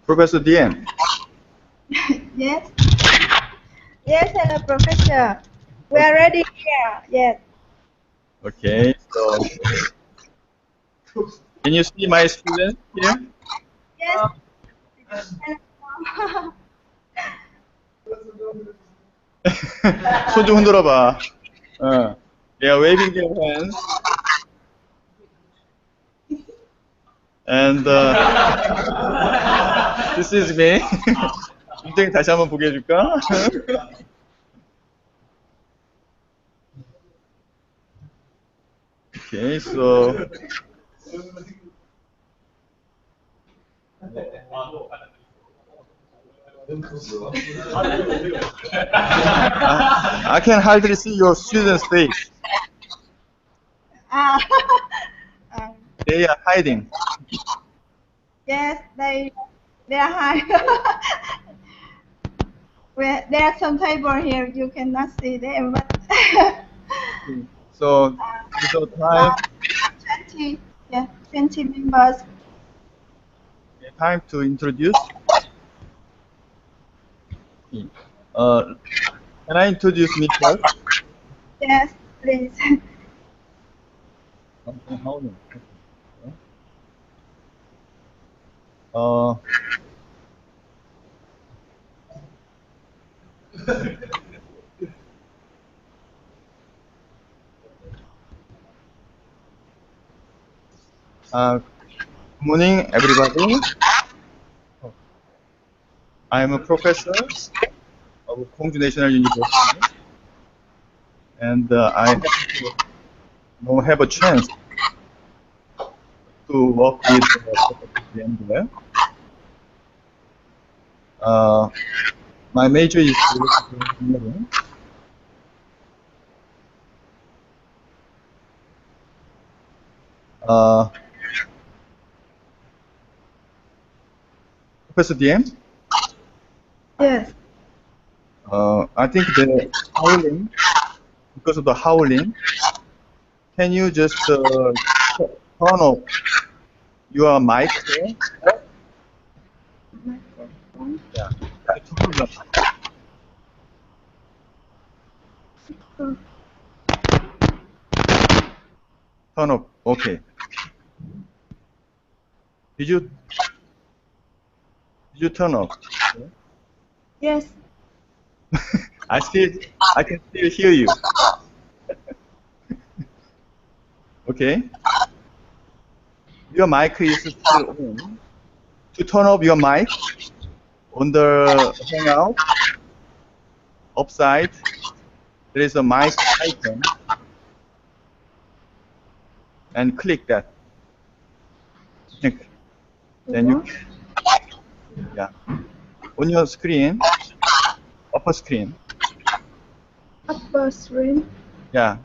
Professor DM. Yes. Yes, hello, Professor. We are ready here. Yes. Okay, so can you see my students here? Yes. 손 좀 흔들어봐. They are waving their hands. And this is me. 굉장히 다시 한번 보게 해줄까? Okay, so I can hardly see your students' face. They are hiding. Yes, they are high. Well, there are some table here. You cannot see them, but So time. 20, yeah, 20 members. Time to introduce. Can I introduce me first? Yes, please. Good morning, everybody. I am a professor of Gwangju National University, and I have a chance to work with Professor there. My major is electrical engineering. Professor DM? Yes. I think the howling, because of the howling, can you just turn off your mic there? Yeah. Turn off. Okay. Did you turn off? Yes. I can still hear you. Okay. Your mic is still on. To turn off your mic on the Hangout, upside, there is a mic icon, and click that. Then you, yeah, on your screen, upper screen. Upper screen. Yeah.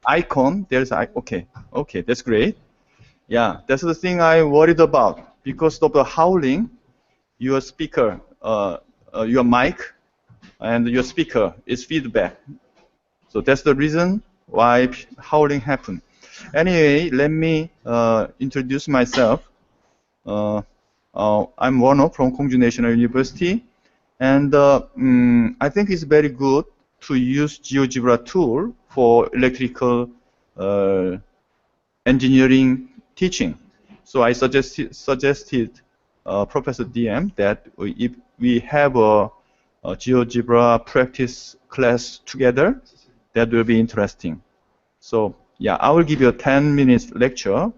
Icon. There's okay. That's great. Yeah, that's the thing I worried about because of the howling. Your speaker, your mic, and your speaker is feedback. So that's the reason why howling happened. Anyway, let me introduce myself. I'm Wono from Gwangju National University, and I think it's very good to use Geogebra tool for electrical engineering teaching. So I suggested Professor DM that if we have a Geogebra practice class together, that will be interesting. So yeah, I will give you a 10 minutes lecture.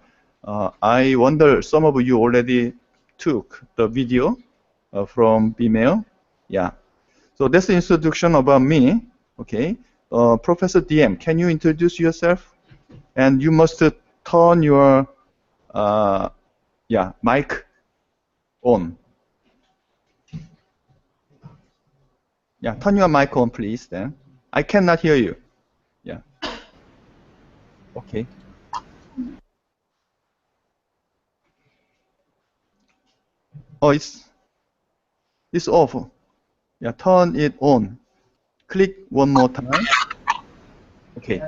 I wonder some of you already took the video from Vimeo. Yeah. So that's the introduction about me. Okay. Professor DM, can you introduce yourself? And you must turn your mic on. Yeah, turn your mic on, please. Then I cannot hear you. Yeah. Okay. Oh, it's off. Yeah, turn it on. Click one more time. Okay.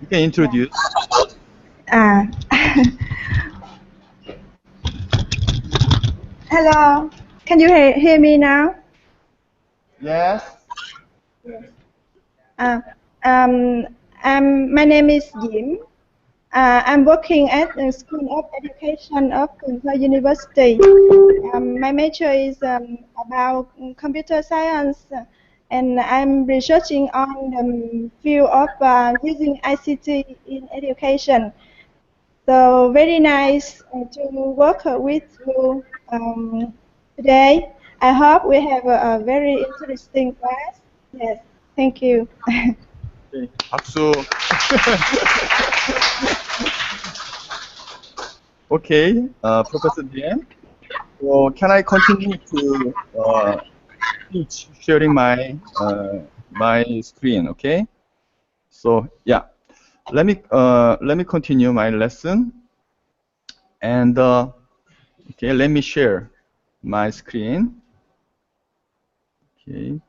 You can introduce. Hello. Can you hear me now? Yes. Uh, um, my name is Yim. I'm working at the School of Education of Tho University. My major is about computer science, and I'm researching on the field of using ICT in education. So very nice to work with you today. I hope we have a very interesting class. Yes, thank you. Okay. 박수. Okay, Professor DM. So can I continue to teach, sharing my screen? Okay. So yeah, let me continue my lesson, and okay, let me share my screen. Okay.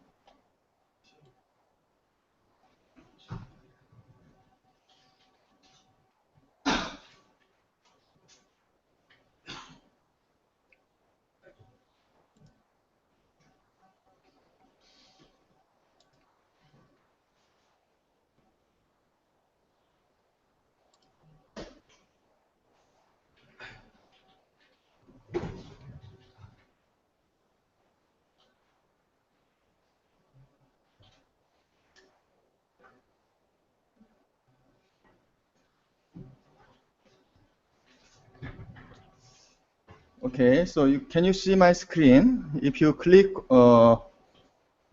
Okay, so can you see my screen? If you click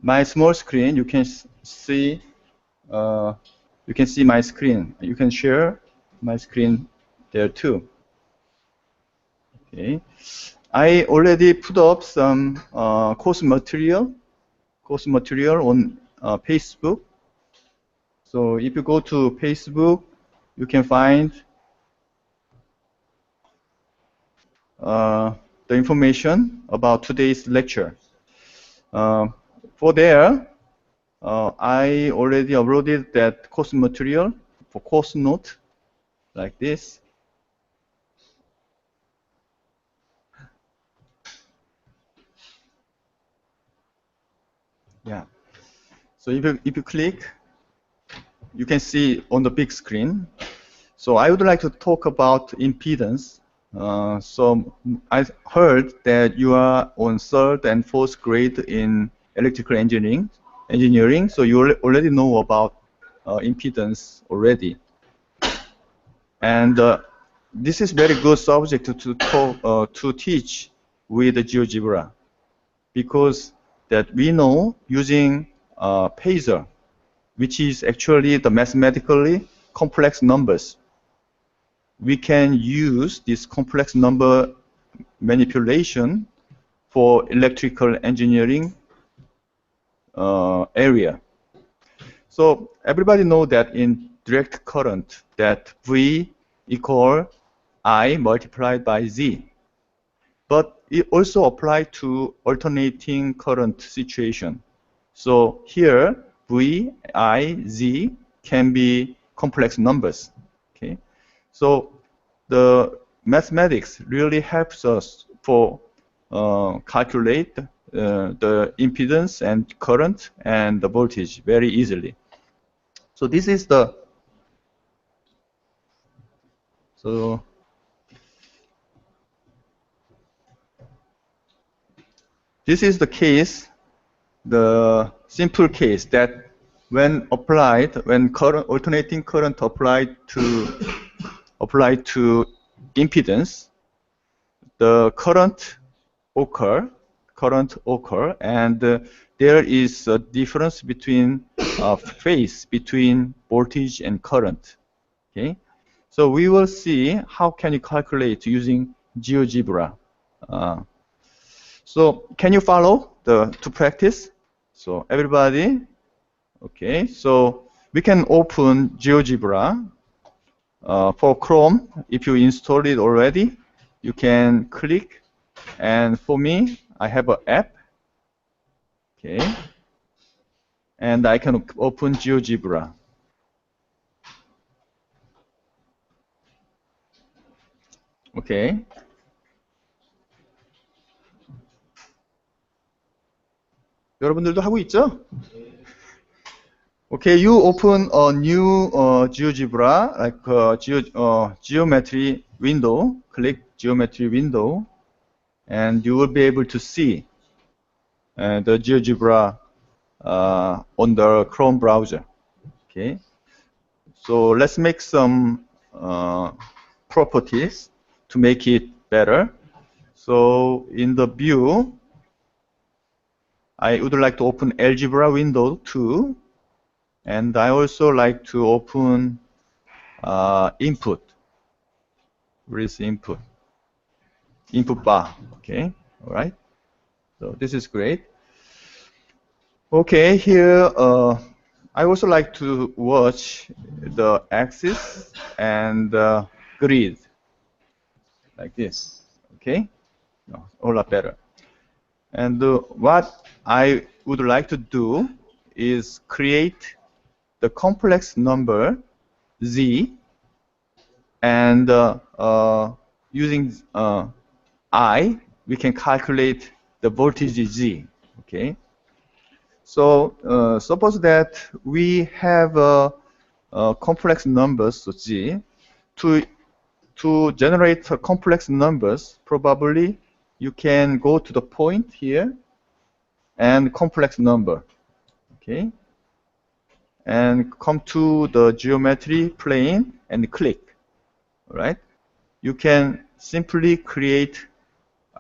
my small screen, you can see my screen. You can share my screen there too. Okay, I already put up some course material on Facebook. So if you go to Facebook, you can find the information about today's lecture. For there, I already uploaded that course material for course note like this. Yeah. So if you click, you can see on the big screen. So I would like to talk about impedance. So I heard that you are on third and fourth grade in electrical engineering. So you already know about impedance already. And this is very good subject to teach with the Geogebra, because that we know using phasor, which is actually the mathematically complex numbers. We can use this complex number manipulation for electrical engineering area. So everybody know that in direct current that V equal I multiplied by Z. But it also applies to alternating current situation. So here, V, I, Z can be complex numbers. Okay, so the mathematics really helps us for calculate the impedance and current and the voltage very easily. So this is the this is the case, the simple case that when alternating current applied to impedance, the current occur, and there is a difference between phase between voltage and current. Okay, so we will see how can you calculate using GeoGebra. So can you follow to practice? So everybody, okay. So we can open GeoGebra for Chrome. If you installed it already, you can click. And for me, I have an app. Okay, and I can open GeoGebra. Okay. 여러분들도 하고 있죠? Okay, you open a new GeoGebra, like geometry window. Click geometry window, and you will be able to see the GeoGebra on the Chrome browser. Okay, so let's make some properties to make it better. So in the view, I would like to open algebra window too, and I also like to open input. Where is input? Input bar. Okay, all right. So this is great. Okay, here I also like to watch the axis and grid like this. Okay, no, a whole lot better. And what I would like to do is create the complex number z, and using I, we can calculate the voltage z. Okay. So suppose that we have complex numbers z. To generate complex numbers, probably you can go to the point here and complex number, okay, and come to the geometry plane and click. All right, you can simply create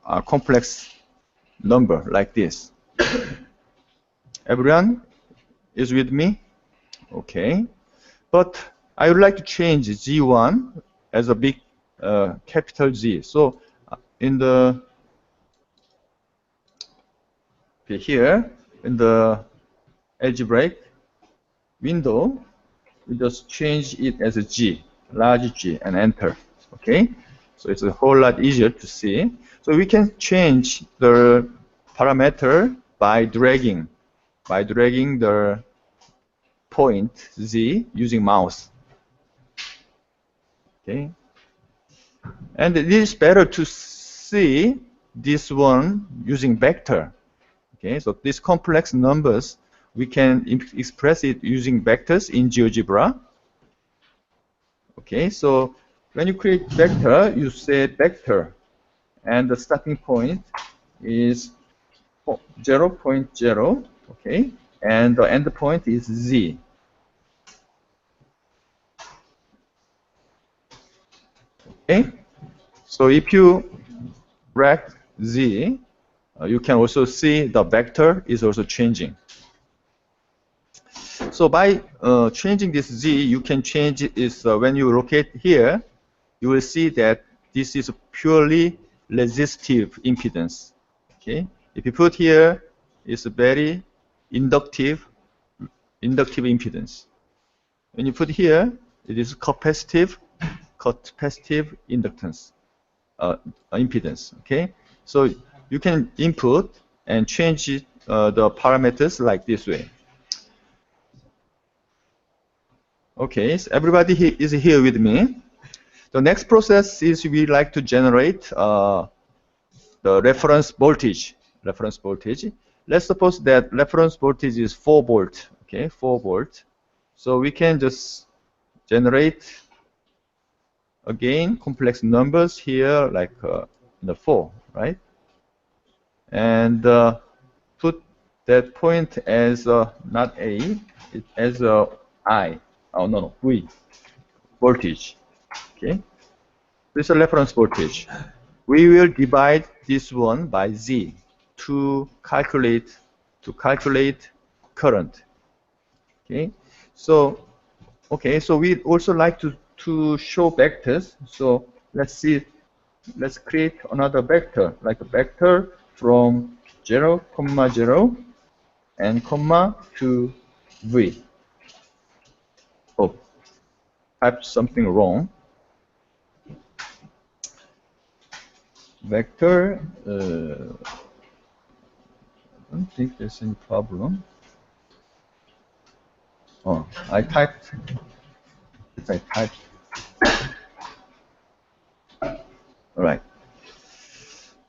a complex number like this. Everyone is with me? Okay. But I would like to change Z1 as a big capital Z. So in the here in the algebraic window, we just change it as a G, large G, and enter. Okay. So it's a whole lot easier to see. So we can change the parameter by dragging the point Z using mouse. Okay. And it is better to see this one using vector. Okay, so these complex numbers, we can express it using vectors in GeoGebra. Okay, so when you create vector, you say vector, and the starting point is 0.0, okay, and the end point is Z. Okay, so if you drag Z, you can also see the vector is also changing. So by changing this Z, you can change it is when you locate here, you will see that this is purely resistive impedance. Okay, if you put here, it's a very inductive impedance. When you put here, it is capacitive inductance impedance. Okay, so you can input and change it, the parameters like this way. Okay, so everybody is here with me. The next process is we like to generate the reference voltage. Let's suppose that reference voltage is 4 volt. Okay, 4 volt. So we can just generate again complex numbers here, like the 4, right? And put that point as not A, as I. Oh no, V voltage. Okay, this is a reference voltage. We will divide this one by Z to calculate current. Okay, so we also like to show vectors. So let's create another vector, like a vector from 0, 0 and comma to V. Oh, typed something wrong. Vector, I don't think there's any problem. Oh, I typed. All right.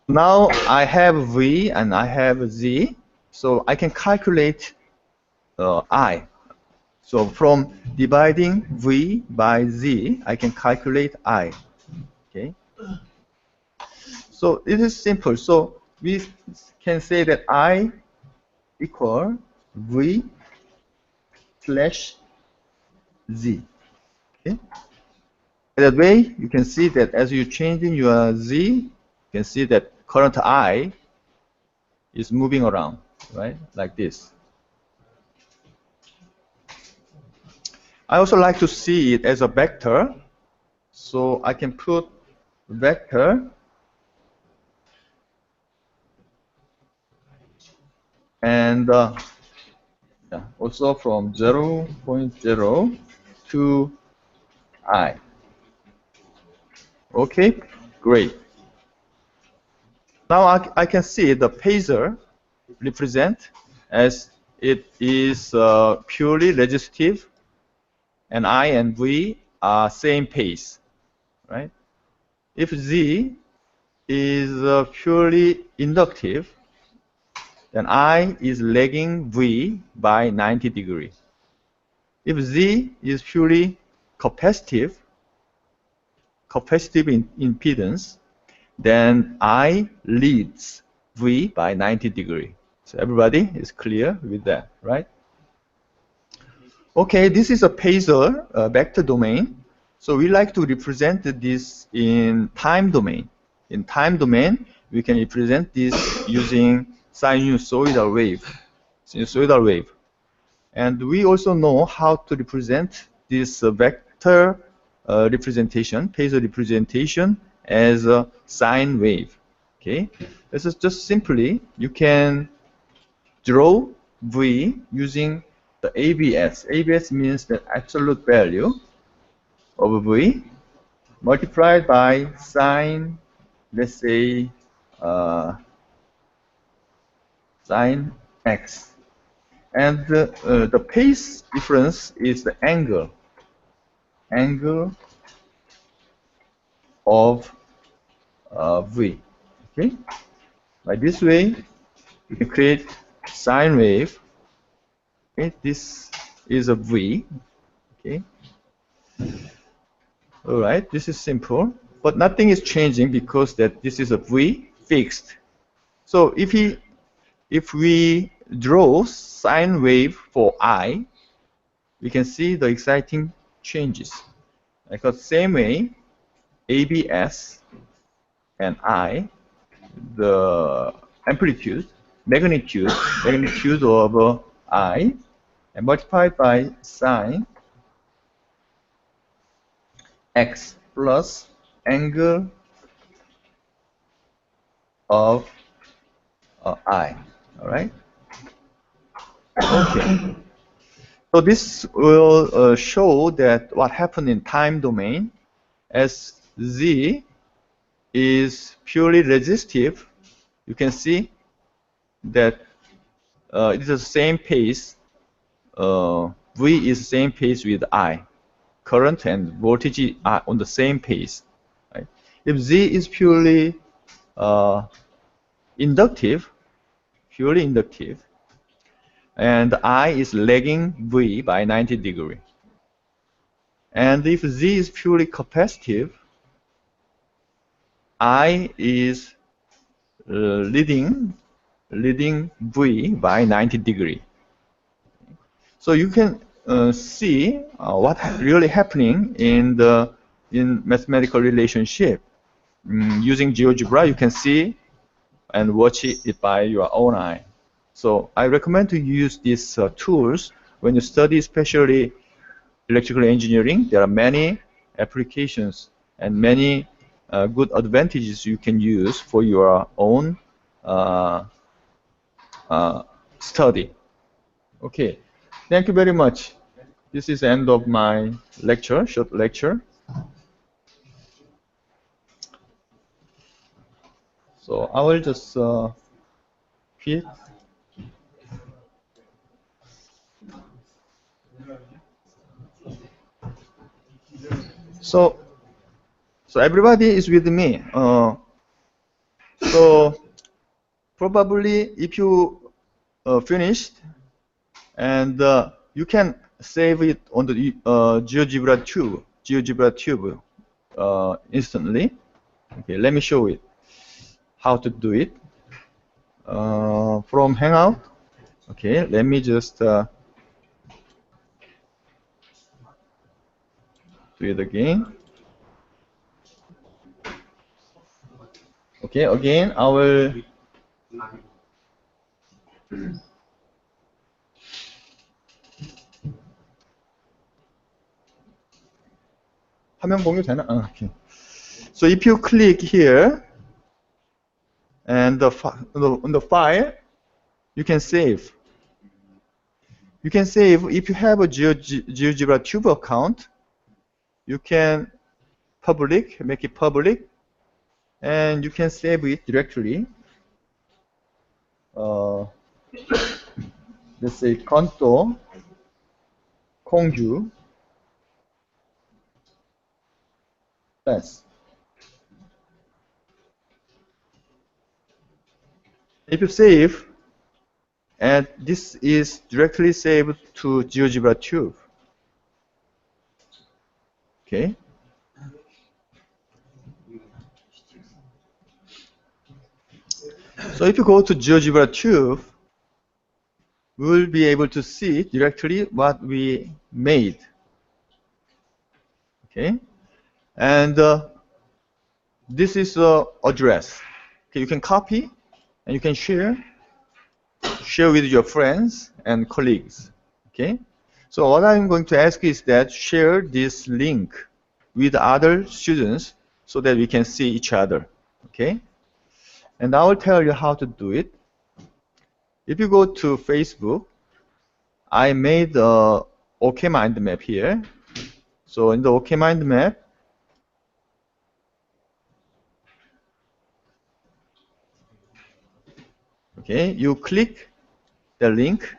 Now I have V and I have Z. So I can calculate I. So from dividing V by Z, I can calculate I. Okay. So it is simple. So we can say that I equal V slash Z. Okay. That way, you can see that as you changing your Z, you can see that current I is moving around, right? Like this. I also like to see it as a vector. So I can put vector and yeah, also from 0.0 to I. Okay, great. Now I can see the phasor represent as it is purely resistive, and I and V are same phase, right? If Z is purely inductive, then I is lagging V by 90 degrees. If Z is purely capacitive impedance, then I leads V by 90 degrees. So everybody is clear with that, right? Okay, this is a phasor vector domain. So we like to represent this in time domain. In time domain, we can represent this using sinusoidal wave. And we also know how to represent this vector representation, phasor representation, as a sine wave. Okay, this is just simply you can draw V using the ABS. ABS means the absolute value of V multiplied by sine, let's say, sine x. And the phase difference is the angle of V. Okay, by this way, you can create sine wave. Okay, this is a V. Okay. All right, this is simple, but nothing is changing because that this is a V fixed. So if we draw sine wave for I, we can see the exciting changes. Because same way, ABS and I, the magnitude of I, and multiplied by sine x plus angle of I. All right. Okay. So this will show that what happened in time domain, as Z is purely resistive, you can see that it is the same pace. V is the same pace with I. Current and voltage are on the same pace. Right? If Z is purely inductive, and I is lagging V by 90 degrees. And if Z is purely capacitive, I is leading V by 90 degrees. So you can see what really happening in mathematical relationship. Using GeoGebra, you can see and watch it by your own eye. So I recommend to use these tools when you study, especially electrical engineering. There are many applications and many good advantages you can use for your own study. Okay, thank you very much. This is the end of my lecture, short lecture. So I will just quit. So everybody is with me. So probably if you finished, and you can save it on the Geogebra tube instantly. Okay, let me show it how to do it from Hangout. Okay, let me just do it again. Okay, again I will 화면 공유 되나? Okay. So if you click here and on the file, you can save. You can save if you have a GeoGebra tube account. You can make it public, and you can save it directly. Let's say Kanto Kongju Class. If you save, and this is directly saved to GeoGebra tube. Okay. So if you go to GeoGebra tube, we will be able to see directly what we made. Okay. And this is the address. Okay, you can copy and you can share with your friends and colleagues. Okay. So what I'm going to ask is that share this link with other students so that we can see each other. Okay. And I will tell you how to do it. If you go to Facebook, I made the OK Mind Map here. So in the OK Mind Map, okay, you click the link,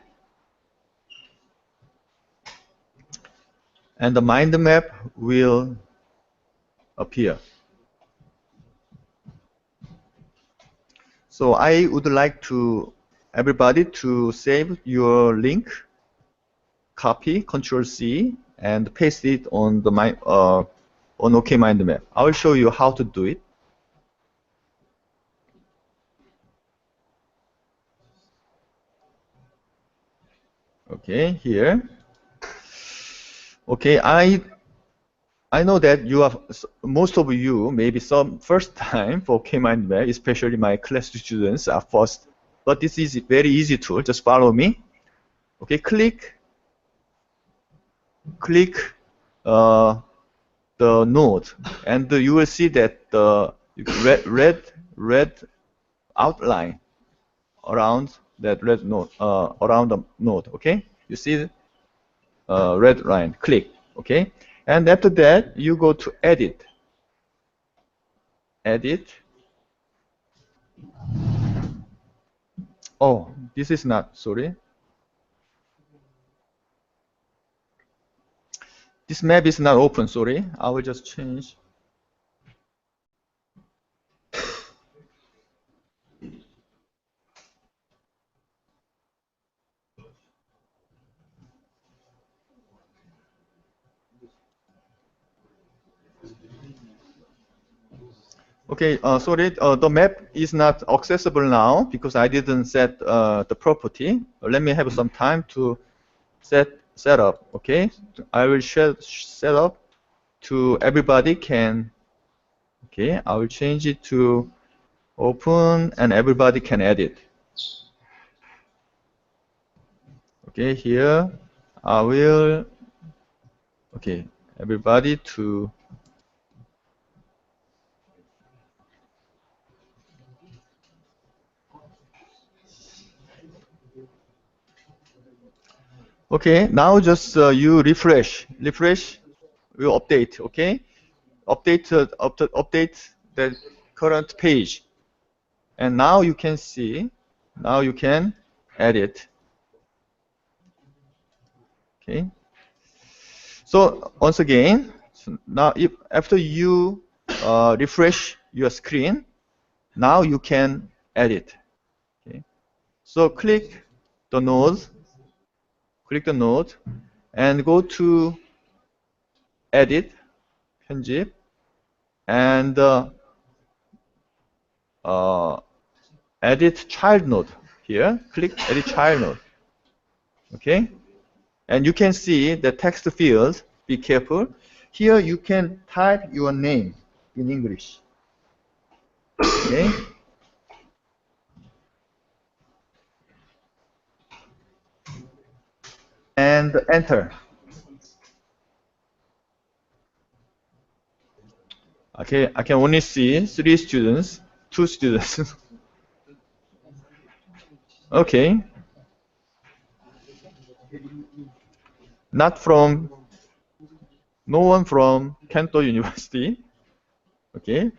and the mind map will appear. So I would like to everybody to save your link, copy, Control-C, and paste it on the on OK Mind Map. I will show you how to do it. Okay, here. Okay, I know that you are, most of you, maybe some first time for OK Mind Map, especially my class students are first. But this is a very easy tool. Just follow me. Okay, click the node, and you will see that the red outline around that red node, around the node. Okay, you see red line. Click. Okay, and after that you go to edit. Oh, this is not, sorry. This map is not open, sorry. I will just change. Okay, sorry, the map is not accessible now because I didn't set the property. Let me have some time to set up. Okay, I will set up to everybody can. Okay, I will change it to open and everybody can edit. Okay, here I will. Okay, everybody to. Okay, now just you refresh will update. Okay, update the current page, and now you can see. Now you can edit. Okay. So once again, now if after you refresh your screen, now you can edit. Okay. So click the node, click the node, and go to edit, 편집, and edit child node. Here, click edit child node. Okay, and you can see the text field. Be careful. Here you can type your name in English. Okay. And enter. Okay, I can only see 3 students, 2 students. Okay. Not from, no one from Kento University. Okay.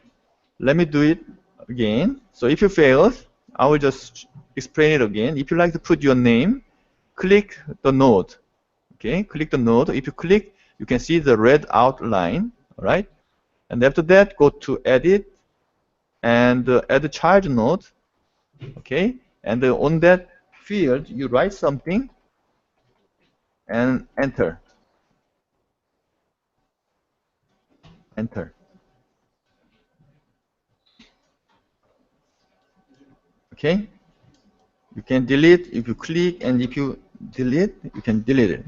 Let me do it again. So if you failed, I will just explain it again. If you like to put your name, click the node. Okay, click the node. If you click, you can see the red outline. All right. And after that, go to edit and add a child node. Okay. And on that field, you write something and enter. Enter. Okay. You can delete if you click, and if you delete, you can delete it.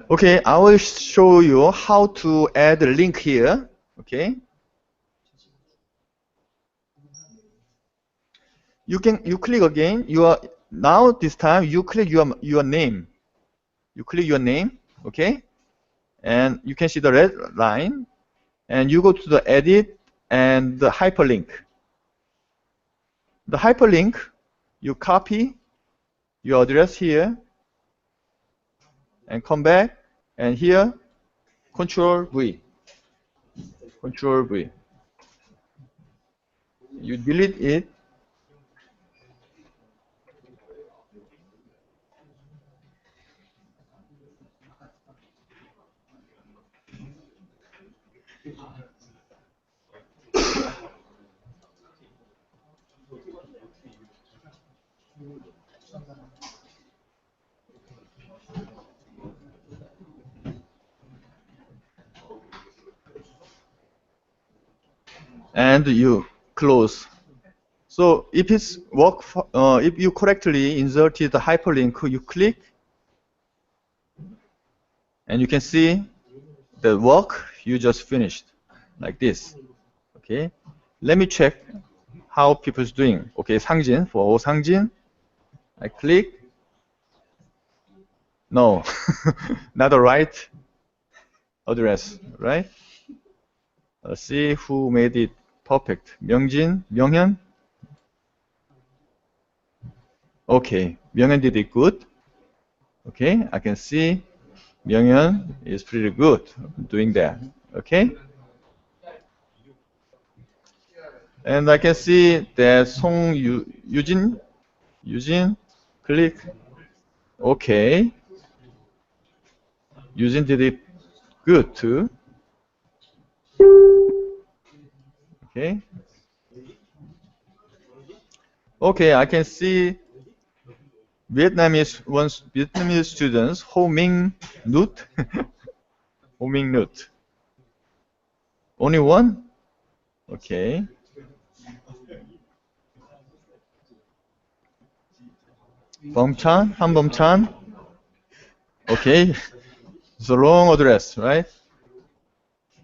Okay, I will show you how to add a link here. Okay. You click again. Now this time you click your name. You click your name. Okay. And you can see the red line. And you go to the edit and the hyperlink. The hyperlink, you copy your address here and come back, and here Control V. Control V. You delete it. And you close. So if it's if you correctly inserted the hyperlink, you click, and you can see the work you just finished, like this. Okay. Let me check how people's doing. Okay, 상진, for 상진, I click. No, not the right address, right? Let's see who made it perfect. 명진, 명현. Okay, 명현 did it good. Okay, I can see 명현 is pretty good doing that. Okay, and I can see that Eugene, click. Okay, Eugene did it good too. Okay. Okay, I can see Vietnamese students, Ho Minh Nut. Ho Minh Nut. Only one? Okay. Bomchan, Han Bomchan. Okay. It's a wrong address, right?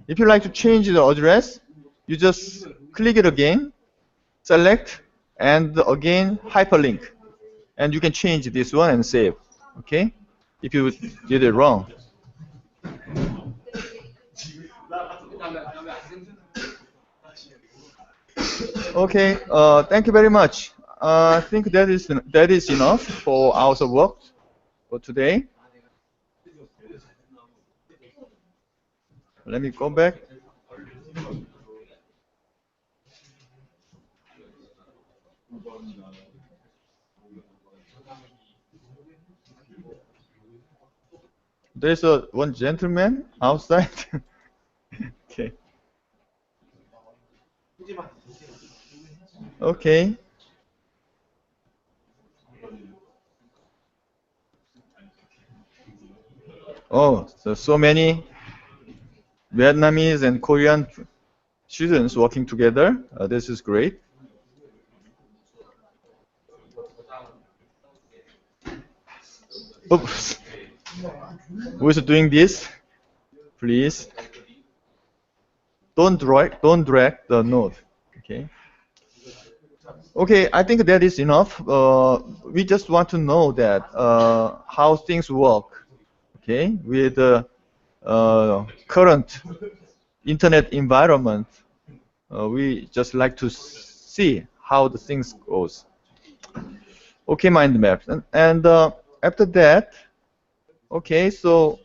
If you like to change the address, you just click it again, select, and again hyperlink. And you can change this one and save. Okay? If you did it wrong. Okay, thank you very much. I think that is enough for hours of work for today. Let me go back. There's a one gentleman outside. Okay. Okay. Oh, so many Vietnamese and Korean students working together. This is great. Oops. Who is doing this? Please. Don't drag the node. Okay. Okay, I think that is enough. We just want to know that how things work. Okay, with the current internet environment, we just like to see how the things goes. Okay, mind maps, and after that, okay, so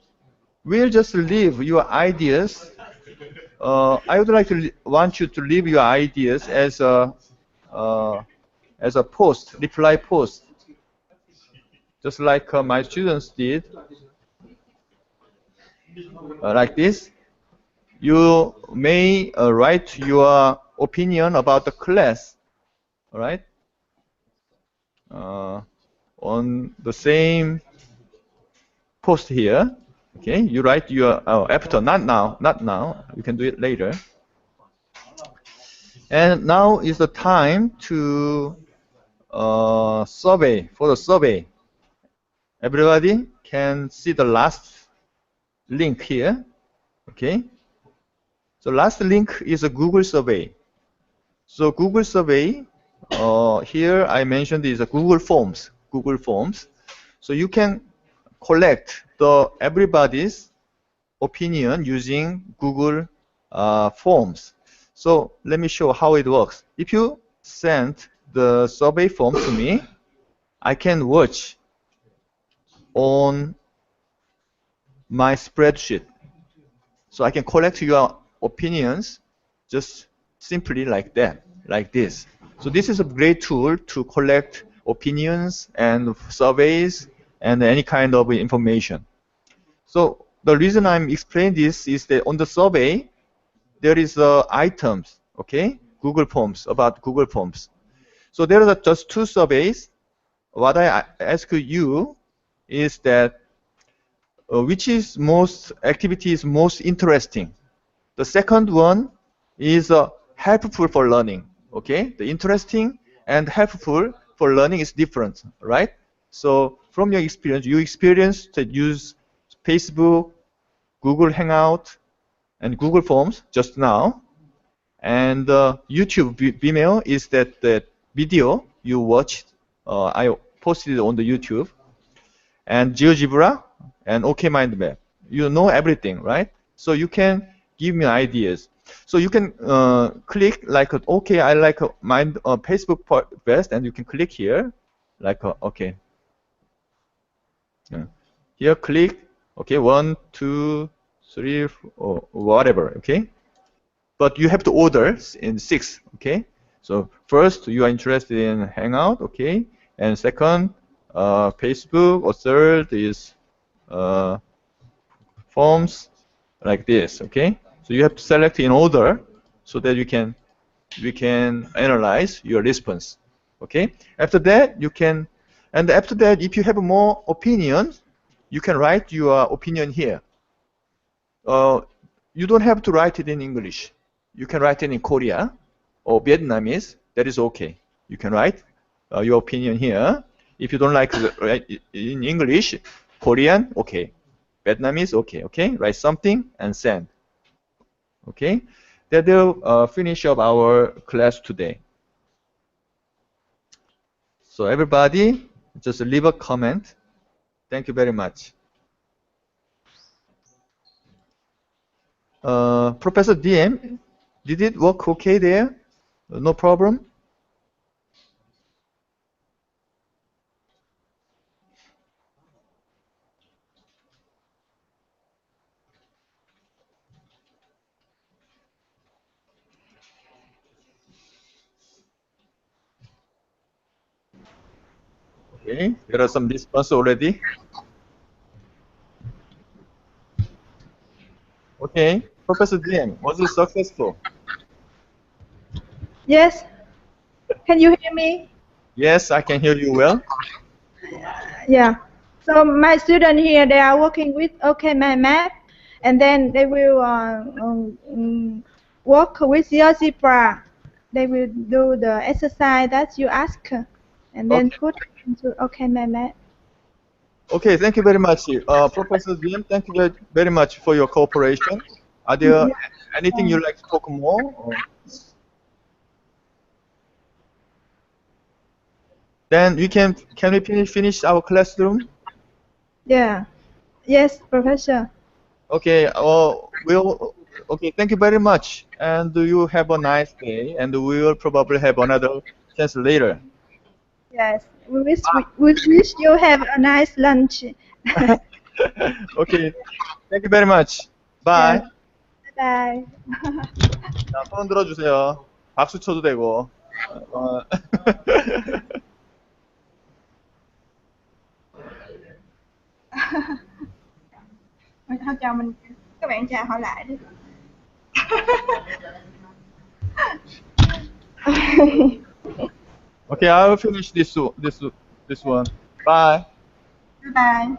we'll just leave your ideas. I would like to want you to leave your ideas uh, as a post, reply post, just like my students did, like this. You may write your opinion about the class, all right, on the same post here. Okay, you write your after, not now, not now. You can do it later. And now is the time to survey, for the survey. Everybody can see the last link here. Okay. So last link is a Google survey. So Google survey, here I mentioned is a Google Forms. Google Forms. So you can collect the everybody's opinion using Google Forms. So let me show how it works. If you send the survey form to me, I can watch on my spreadsheet. So I can collect your opinions just simply like that, like this. So this is a great tool to collect opinions and surveys and any kind of information. So the reason I'm explaining this is that on the survey, there is items, okay? Google Forms, about Google Forms. So there are just two surveys. What I ask you is that which is most activity is most interesting. The second one is helpful for learning. Okay, the interesting and helpful for learning is different, right? So from your experience, you experienced to use Facebook, Google Hangout, and Google Forms just now. And YouTube Vimeo is that video you watched. I posted it on the YouTube. And GeoGebra and OKMindMap. You know everything, right? So you can give me ideas. So you can click like, okay, I like mind Facebook part best, and you can click here, like, okay. Yeah. Here, click, okay, 1, 2, 3, or whatever, okay? But you have to order in 6, okay? So first, you are interested in Hangout, okay? And second, Facebook, or third is forms like this, okay? So you have to select in order so that we can analyze your response, okay? After that, you can, and after that, if you have more opinions, you can write your opinion here. You don't have to write it in English. You can write it in Korea or Vietnamese. That is okay. You can write your opinion here. If you don't like to write in English, Korean, okay. Vietnamese, okay, okay. Write something and send. Okay. That will finish up our class today. So everybody, just leave a comment. Thank you very much. Professor DM, did it work okay there? No problem? Okay, there are some response already. Okay, Professor DM, was it successful? Yes. Can you hear me? Yes, I can hear you well. Yeah. So my student here, they are working with OK My Map, and then they will work with Geogebra. They will do the exercise that you ask, and then Okay. put into OK My Map. Okay, thank you very much. Professor DM, thank you very much for your cooperation. Are there Yeah. anything you'd like to talk more? Then we can we finish our classroom? Yeah. Yes, Professor. Okay, okay, thank you very much. And you have a nice day, and we will probably have another chance later. Yes. We wish you have a nice lunch. Okay, thank you very much. Yes. Bye. Bye. 자, 손 들어주세요. 박수 쳐도 되고. 어, Thôi cho mình các bạn chào hỏi lại đi. Okay, I will finish this one. Bye. Bye bye.